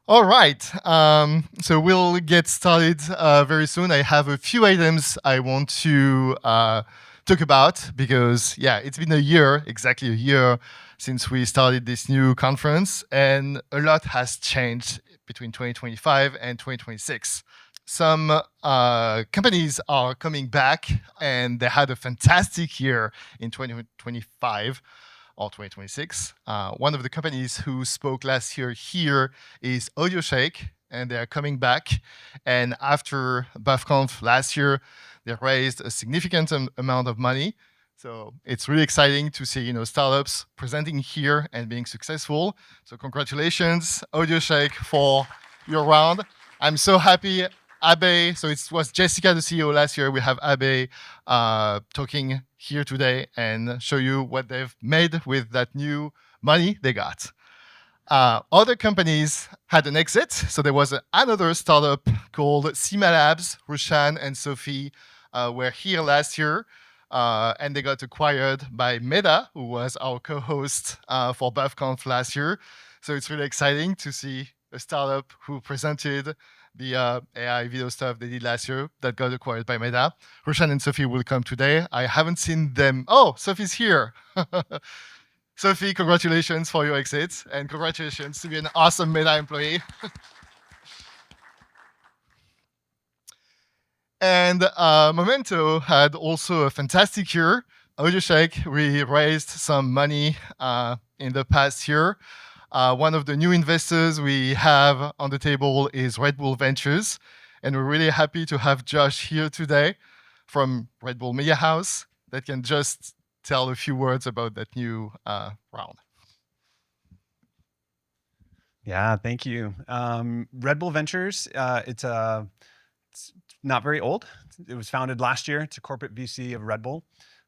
All right. So we'll get started very soon. I have a few items I want to talk about because, yeah, it's been a year, exactly a year, since we started this new conference, and a lot has changed between 2025 and 2026. Some companies are coming back, and they had a fantastic year in 2025 or 2026. One of the companies who spoke last year here is AudioShake, and they are coming back. And after BuffConf last year, they raised a significant amount of money. So it's really exciting to see, startups presenting here and being successful. So congratulations, AudioShake, for your round. I'm so happy. Abe, so it was Jessica, the CEO last year. We have Abe talking here today and show you what they've made with that new money they got. Other companies had an exit. So there was another startup called Sima Labs. Rushan and Sophie were here last year. And they got acquired by Meta, who was our co-host for BuffConf last year. So it's really exciting to see a startup who presented the AI video stuff they did last year that got acquired by Meta. Roshan and Sophie will come today. I haven't seen them. Oh, Sophie's here. Sophie, congratulations for your exit and congratulations to be an awesome Meta employee. And Momento had also a fantastic year. AudioShake, we raised some money in the past year. One of the new investors we have on the table is Red Bull Ventures. And we're really happy to have Josh here today from Red Bull Media House that can just tell a few words about that new round. Yeah, thank you. Red Bull Ventures, it's not very old. It was founded last year. It's a corporate VC of Red Bull.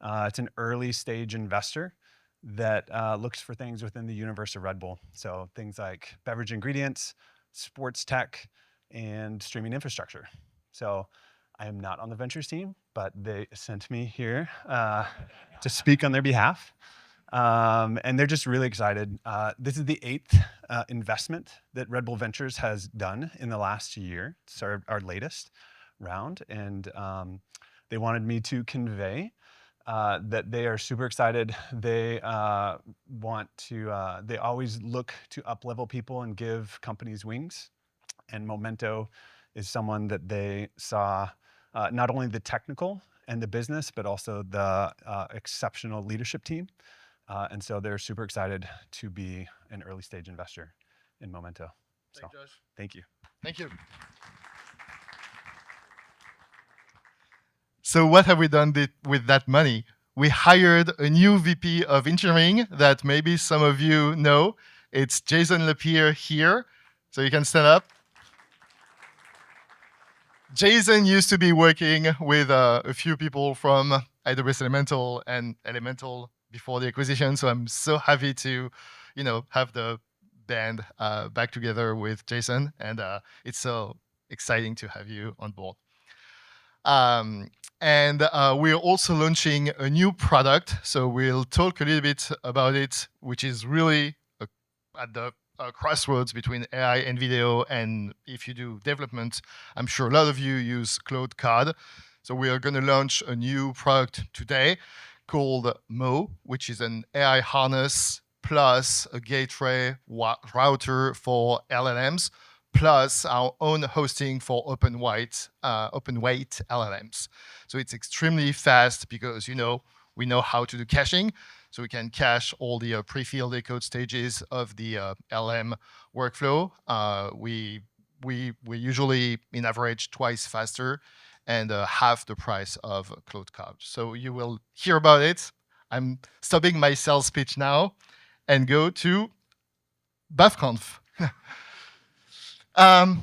It's an early stage investor that looks for things within the universe of Red Bull. So things like beverage ingredients, sports tech, and streaming infrastructure. So I am not on the ventures team, but they sent me here to speak on their behalf. And they're just really excited. This is the 8th investment that Red Bull Ventures has done in the last year. It's our latest round. And they wanted me to convey that they are super excited. They they always look to up-level people and give companies wings. And Momento is someone that they saw not only the technical and the business, but also the exceptional leadership team. And so they're super excited to be an early stage investor in Momento. So, thank you. Thank you. So what have we done with that money? We hired a new VP of engineering that maybe some of you know. It's Jason Lapierre here. So you can stand up. Jason used to be working with a few people from AWS Elemental and Elemental before the acquisition. So I'm so happy to, have the band back together with Jason. And it's so exciting to have you on board. And we're also launching a new product. So we'll talk a little bit about it, which is really at the crossroads between AI and video. And if you do development, I'm sure a lot of you use Cloud Code. So we are going to launch a new product today called Mo, which is an AI harness plus a gateway router for LLMs, plus our own hosting for open weight LLMs. So it's extremely fast because we know how to do caching. So we can cache all the pre-filled decode stages of the LM workflow. We usually, in average, twice faster and half the price of Cloud Code. So you will hear about it. I'm stopping my sales pitch now and go to BuffConf.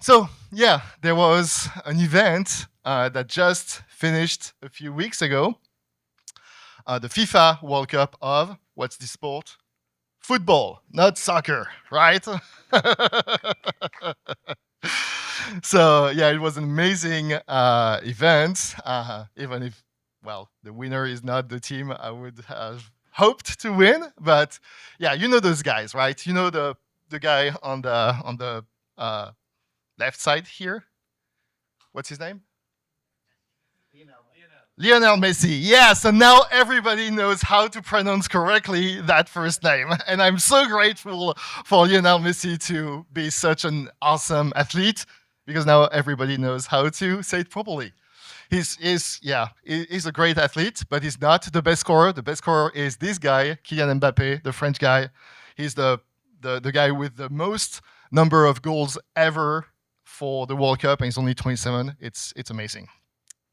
So yeah, there was an event that just finished a few weeks ago. The FIFA World Cup of, what's the sport? Football, not soccer, right? So yeah, it was an amazing event, even if, well, the winner is not the team I would have hoped to win. But yeah, you know those guys, right? You know the guy on the uh, left side here. What's his name? Lionel Messi. Yeah, so now everybody knows how to pronounce correctly that first name. And I'm so grateful for Lionel Messi to be such an awesome athlete because now everybody knows how to say it properly. He's a great athlete, but he's not the best scorer. The best scorer is this guy, Kylian Mbappe, the French guy. He's the guy with the most number of goals ever for the World Cup, and he's only 27. It's amazing.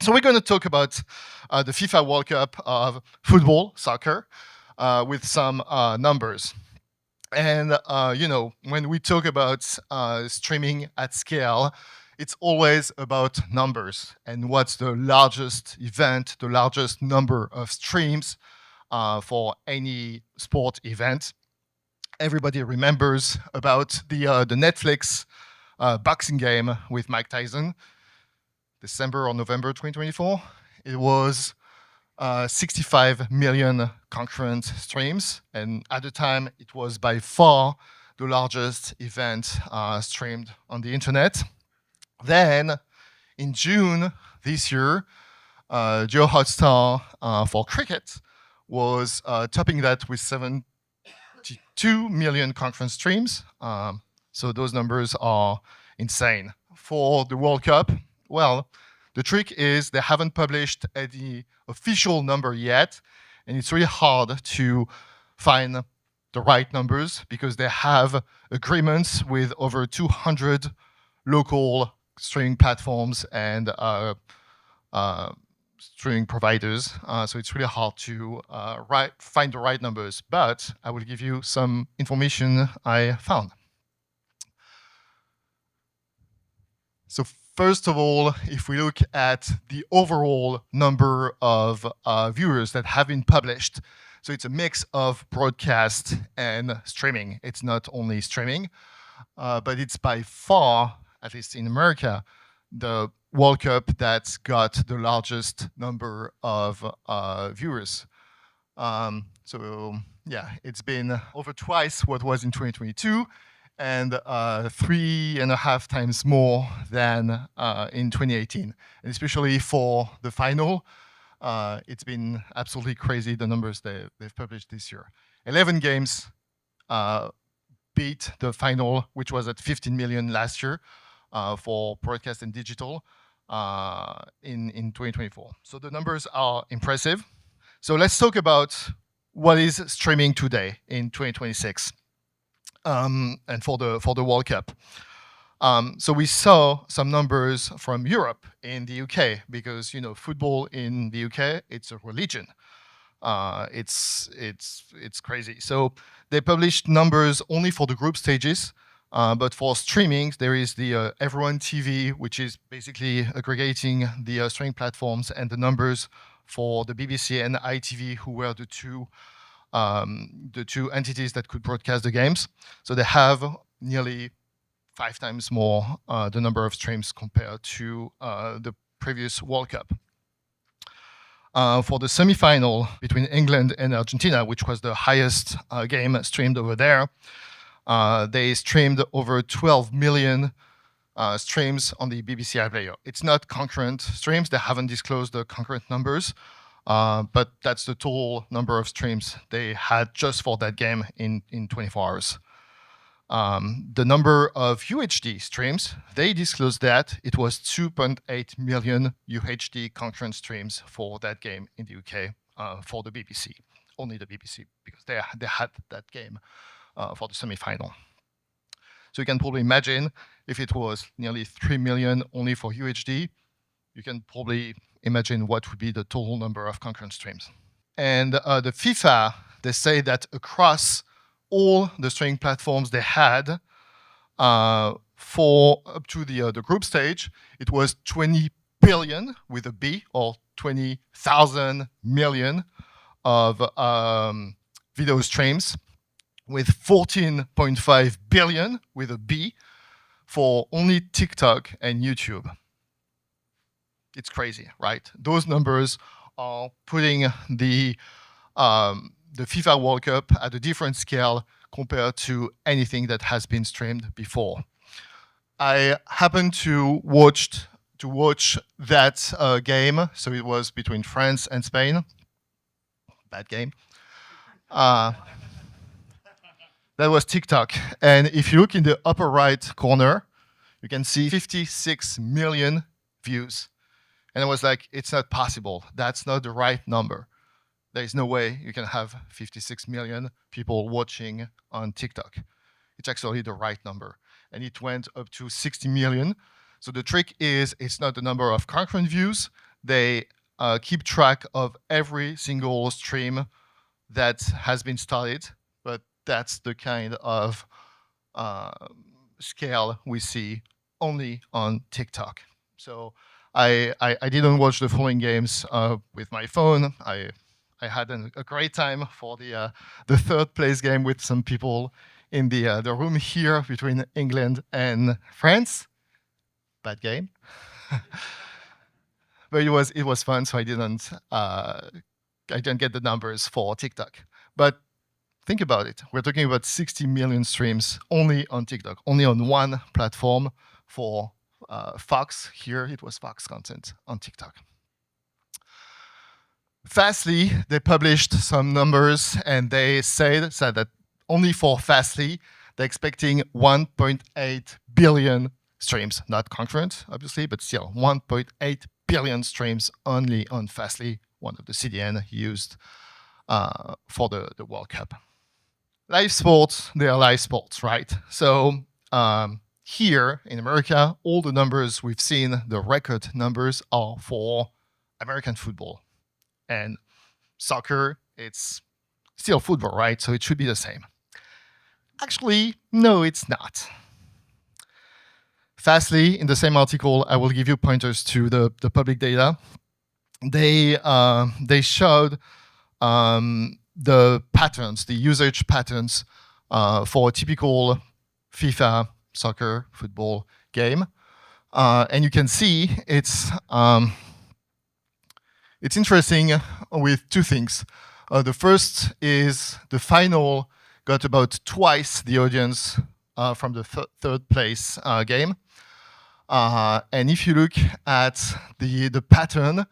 So we're going to talk about the FIFA World Cup of football, soccer, with some numbers. And when we talk about streaming at scale, it's always about numbers and what's the largest event, the largest number of streams for any sport event. Everybody remembers about the Netflix boxing game with Mike Tyson, December or November 2024. It was 65 million concurrent streams, and at the time, it was by far the largest event streamed on the internet. Then, in June this year, Geo Hotstar for cricket was topping that with 72 million concurrent streams. So those numbers are insane. For the World Cup, well, the trick is they haven't published any official number yet, and it's really hard to find the right numbers because they have agreements with over 200 local streaming platforms and streaming providers. So it's really hard to find the right numbers, but I will give you some information I found. So first of all, if we look at the overall number of viewers that have been published, so it's a mix of broadcast and streaming. It's not only streaming, but it's by far, at least in America, the World Cup that's got the largest number of viewers. So yeah, it's been over twice what was in 2022, and 3.5 times more than in 2018. And especially for the final, it's been absolutely crazy, the numbers they've published this year. 11 games beat the final, which was at 15 million last year for broadcast and digital in 2024. So the numbers are impressive. So let's talk about what is streaming today in 2026. And for the World Cup. So we saw some numbers from Europe in the UK because football in the UK, it's a religion. It's crazy. So they published numbers only for the group stages, but for streaming there is the Everyone TV, which is basically aggregating the streaming platforms and the numbers for the BBC and the ITV, who were the two entities that could broadcast the games. So they have nearly 5 times more the number of streams compared to the previous World Cup. For the semi-final between England and Argentina, which was the highest game streamed over there, they streamed over 12 million streams on the BBC iPlayer. It's not concurrent streams. They haven't disclosed the concurrent numbers. But that's the total number of streams they had just for that game in 24 hours. The number of UHD streams, they disclosed that it was 2.8 million UHD concurrent streams for that game in the UK for the BBC, only the BBC, because they had that game for the semi-final. So you can probably imagine if it was nearly 3 million only for UHD, you can probably imagine what would be the total number of concurrent streams. And the FIFA, they say that across all the streaming platforms they had for up to the group stage, it was 20 billion with a B, or 20,000 million of video streams, with 14.5 billion with a B for only TikTok and YouTube. It's crazy, right? Those numbers are putting the FIFA World Cup at a different scale compared to anything that has been streamed before. I happened to watch that game. So it was between France and Spain. Bad game. Uh, that was TikTok. And if you look in the upper right corner, you can see 56 million views. And I was like, it's not possible. That's not the right number. There is no way you can have 56 million people watching on TikTok. It's actually the right number. And it went up to 60 million. So the trick is it's not the number of concurrent views. They keep track of every single stream that has been started, but that's the kind of scale we see only on TikTok. So I didn't watch the following games with my phone. I had a great time for the third place game with some people in the room here between England and France. Bad game. But it was fun, so I didn't get the numbers for TikTok. But think about it. We're talking about 60 million streams only on TikTok, only on one platform for Fox. Here it was Fox content on TikTok. Fastly, they published some numbers and they said that only for Fastly, they're expecting 1.8 billion streams, not concurrent, obviously, but still 1.8 billion streams only on Fastly, one of the CDN used for the World Cup. Live sports, they are live sports, right? So here in America, all the numbers we've seen, the record numbers are for American football. And soccer, it's still football, right? So it should be the same. Actually, no, it's not. Fastly, in the same article, I will give you pointers to the public data. They showed the patterns, the usage patterns for a typical FIFA soccer football game. And you can see it's interesting with two things. The first is the final got about twice the audience from the third place game. And if you look at the pattern,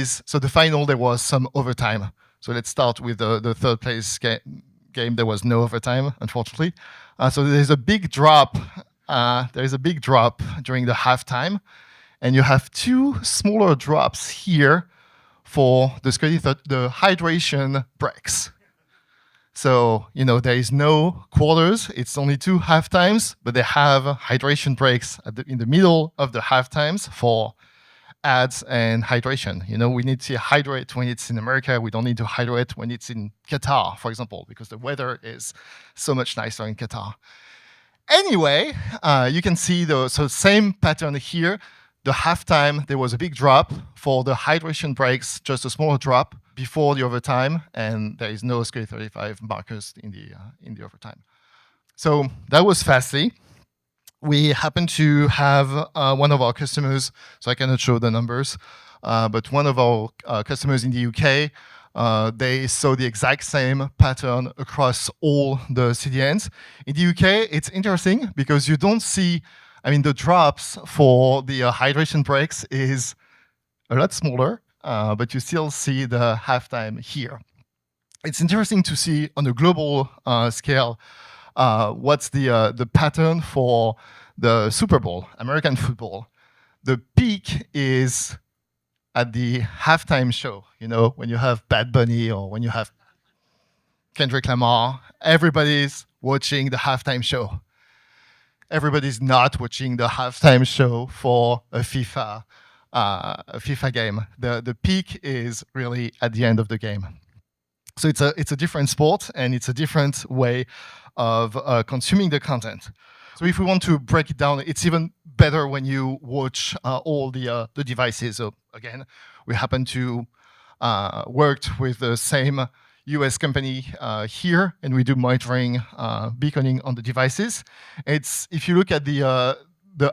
so the final, there was some overtime. So let's start with the third place game. There was no overtime, unfortunately. So there's a big drop. There's a big drop during the halftime. And you have two smaller drops here for the hydration breaks. So, there is no quarters. It's only two half times, but they have hydration breaks in the middle of the half times for ads and hydration. We need to hydrate when it's in America. We don't need to hydrate when it's in Qatar, for example, because the weather is so much nicer in Qatar. Anyway, you can see same pattern here. The halftime, there was a big drop. For the hydration breaks, just a smaller drop before the overtime, and there is no scale 35 markers in the overtime. So that was Fastly. We happen to have one of our customers, so I cannot show the numbers, but one of our customers in the UK, they saw the exact same pattern across all the CDNs. In the UK, it's interesting because you don't see, the drops for the hydration breaks is a lot smaller, but you still see the halftime here. It's interesting to see on a global scale what's the pattern for the Super Bowl, American football. The peak is at the halftime show, when you have Bad Bunny or when you have Kendrick Lamar, everybody's watching the halftime show. Everybody's not watching the halftime show for a FIFA game. The peak is really at the end of the game. So it's a different sport and it's a different way of consuming the content. So if we want to break it down, it's even better when you watch all the devices. So again, we happen to worked with the same US company here, and we do monitoring, beaconing on the devices. If you look at the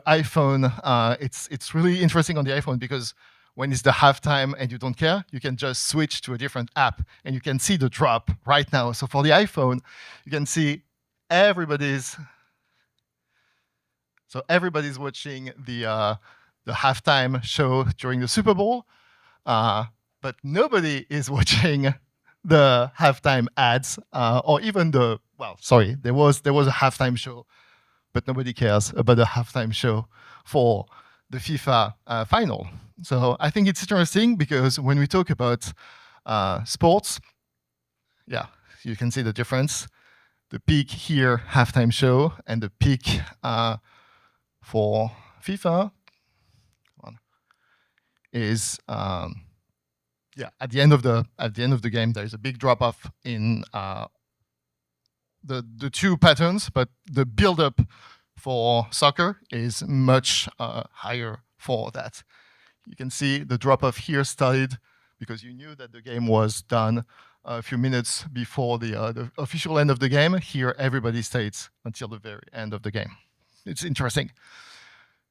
iPhone, it's really interesting on the iPhone because when it's the halftime and you don't care, you can just switch to a different app and you can see the drop right now. So for the iPhone, you can see everybody's So everybody's watching the halftime show during the Super Bowl, but nobody is watching the halftime ads or even sorry, there was a halftime show, but nobody cares about the halftime show for the FIFA final. So I think it's interesting because when we talk about sports, yeah, you can see the difference. The peak here, halftime show, and the peak for FIFA is at the end of the game. There is a big drop off in the two patterns, but the build up for soccer is much higher for that. You can see the drop off here started because you knew that the game was done a few minutes before the official end of the game. Here, everybody stays until the very end of the game. It's interesting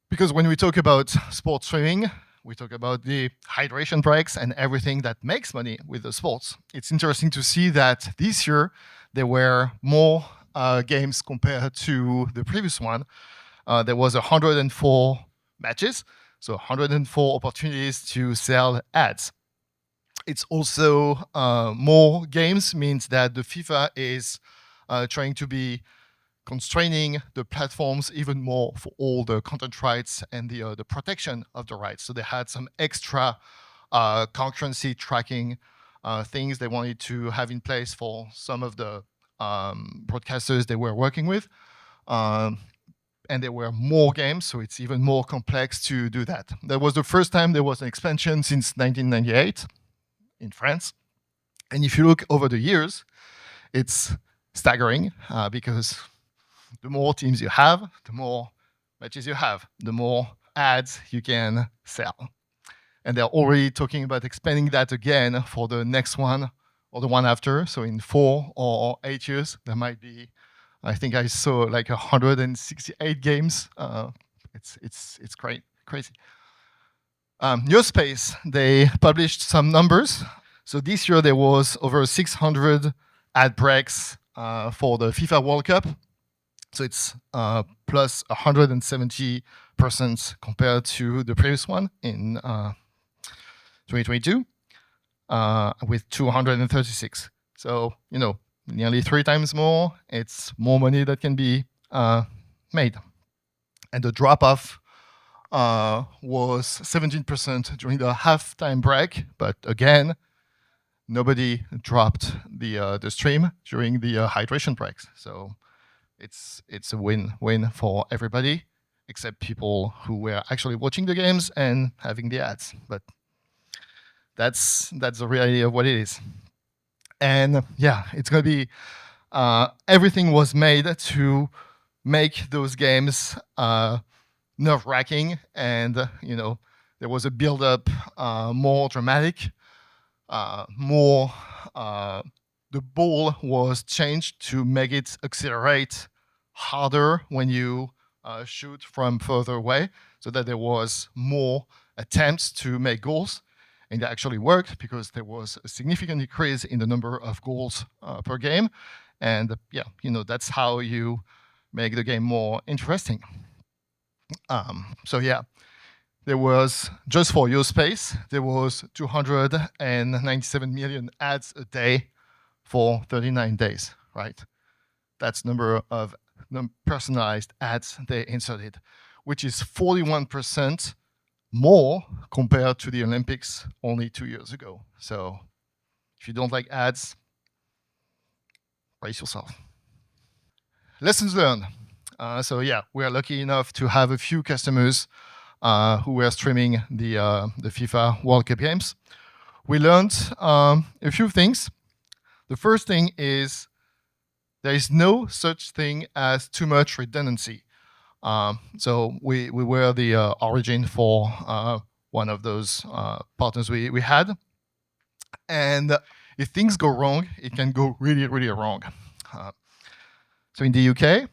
because when we talk about sports streaming, we talk about the hydration breaks and everything that makes money with the sports. It's interesting to see that this year there were more games compared to the previous one. There was 104 matches, so 104 opportunities to sell ads. It's also more games means that the FIFA is trying to be constraining the platforms even more for all the content rights and the protection of the rights. So they had some extra concurrency tracking things they wanted to have in place for some of the broadcasters they were working with. And there were more games, so it's even more complex to do that. That was the first time there was an expansion since 1998 in France. And if you look over the years, it's staggering because the more teams you have, the more matches you have, the more ads you can sell. And they're already talking about expanding that again for the next one or the one after. So in 4 or 8 years, there might be, I think I saw like 168 games. It's great, crazy. Neospace, they published some numbers. So this year there was over 600 ad breaks for the FIFA World Cup. So it's plus 170% compared to the previous one in 2022 with 236. So, nearly 3 times more. It's more money that can be made. And the drop-off was 17% during the halftime break. But again, nobody dropped the stream during the hydration breaks. So it's a win-win for everybody, except people who were actually watching the games and having the ads. But that's the reality of what it is. And yeah, it's going to be everything was made to make those games nerve-wracking, and there was a build-up more dramatic, more. The ball was changed to make it accelerate harder when you shoot from further away, so that there was more attempts to make goals. And it actually worked because there was a significant increase in the number of goals per game. And that's how you make the game more interesting. So yeah, there was, just for your space, there was 297 million ads a day for 39 days, right? That's number of personalized ads they inserted, which is 41% more compared to the Olympics only 2 years ago. So if you don't like ads, brace yourself. Lessons learned. So yeah, we are lucky enough to have a few customers who were streaming the FIFA World Cup games. We learned a few things. The first thing is there is no such thing as too much redundancy. So we were the origin for one of those partners we had. And if things go wrong, it can go really, really wrong. So in the UK,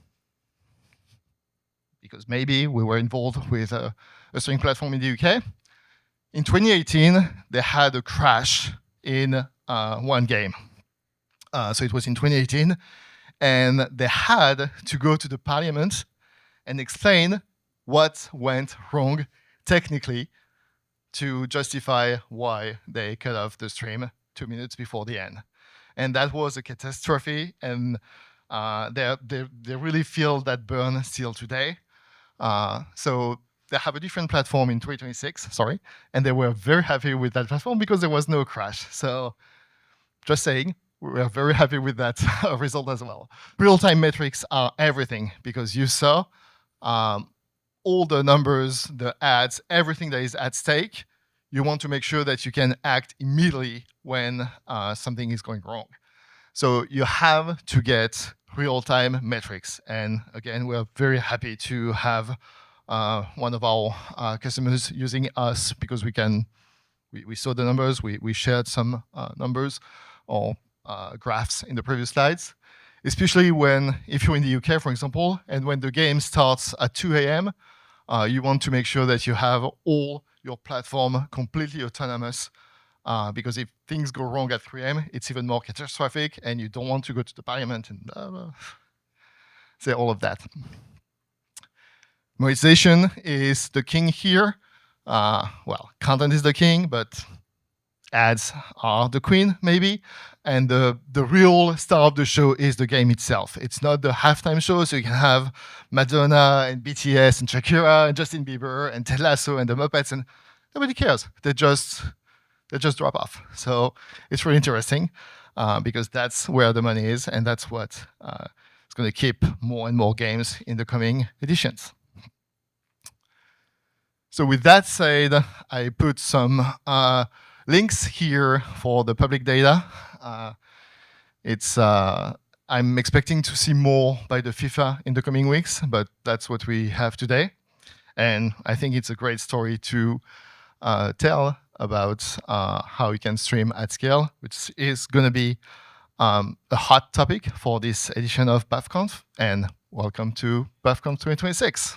because maybe we were involved with a streaming platform in the UK, in 2018, they had a crash in one game. So it was in 2018, and they had to go to the parliament and explain what went wrong technically to justify why they cut off the stream 2 minutes before the end. And that was a catastrophe, and they really feel that burn still today. So they have a different platform in 2026, sorry, and they were very happy with that platform because there was no crash. So just saying, we are very happy with that result as well. Real-time metrics are everything because you saw all the numbers, the ads, everything that is at stake. You want to make sure that you can act immediately when something is going wrong. So you have to get real-time metrics. And again, we're very happy to have one of our customers using us because we saw the numbers, we shared some numbers or graphs in the previous slides, especially if you're in the UK, for example, and when the game starts at 2 a.m., you want to make sure that you have all your platform completely autonomous, because if things go wrong at 3 a.m., it's even more catastrophic, and you don't want to go to the parliament and say all of that. Monetization is the king here. Well, content is the king, but ads are the queen, maybe. And the real star of the show is the game itself. It's not the halftime show, so you can have Madonna and BTS and Shakira and Justin Bieber and Ted Lasso and the Muppets, and nobody cares. They just drop off. So it's really interesting because that's where the money is, and that's what is going to keep more and more games in the coming editions. So with that said, I put some links here for the public data. I'm expecting to see more by the FIFA in the coming weeks, but that's what we have today. And I think it's a great story to tell about how you can stream at scale, which is going to be a hot topic for this edition of BuffConf. And welcome to BuffConf 2026.